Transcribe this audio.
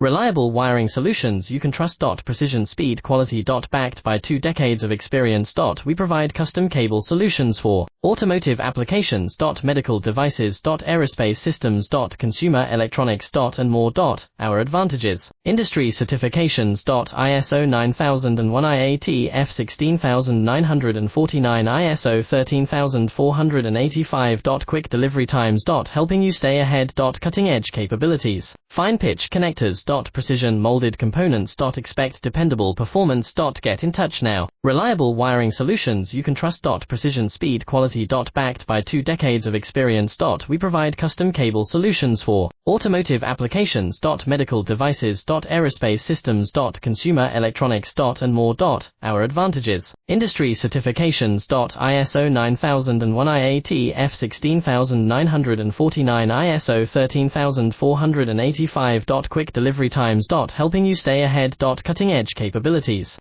Reliable wiring solutions you can trust. Precision, speed, quality. Backed by 2 decades of experience. We provide custom cable solutions for automotive applications. Medical devices. Aerospace systems. Consumer electronics. And more. Our advantages: industry certifications. ISO 9001 IAT F16949 ISO 13485. Quick delivery times. Helping you stay ahead. Cutting edge capabilities: fine pitch connectors. Precision molded components. Expect dependable performance. Get in touch now. Reliable wiring solutions you can trust. Precision, speed, quality. Backed by 2 decades of experience. We provide custom cable solutions for automotive applications. Medical devices. Aerospace systems. Consumer electronics. And more. Our advantages: industry certifications. ISO 9001 IAT F16949 ISO 13485. Quick delivery times. Helping you stay ahead. Cutting edge capabilities: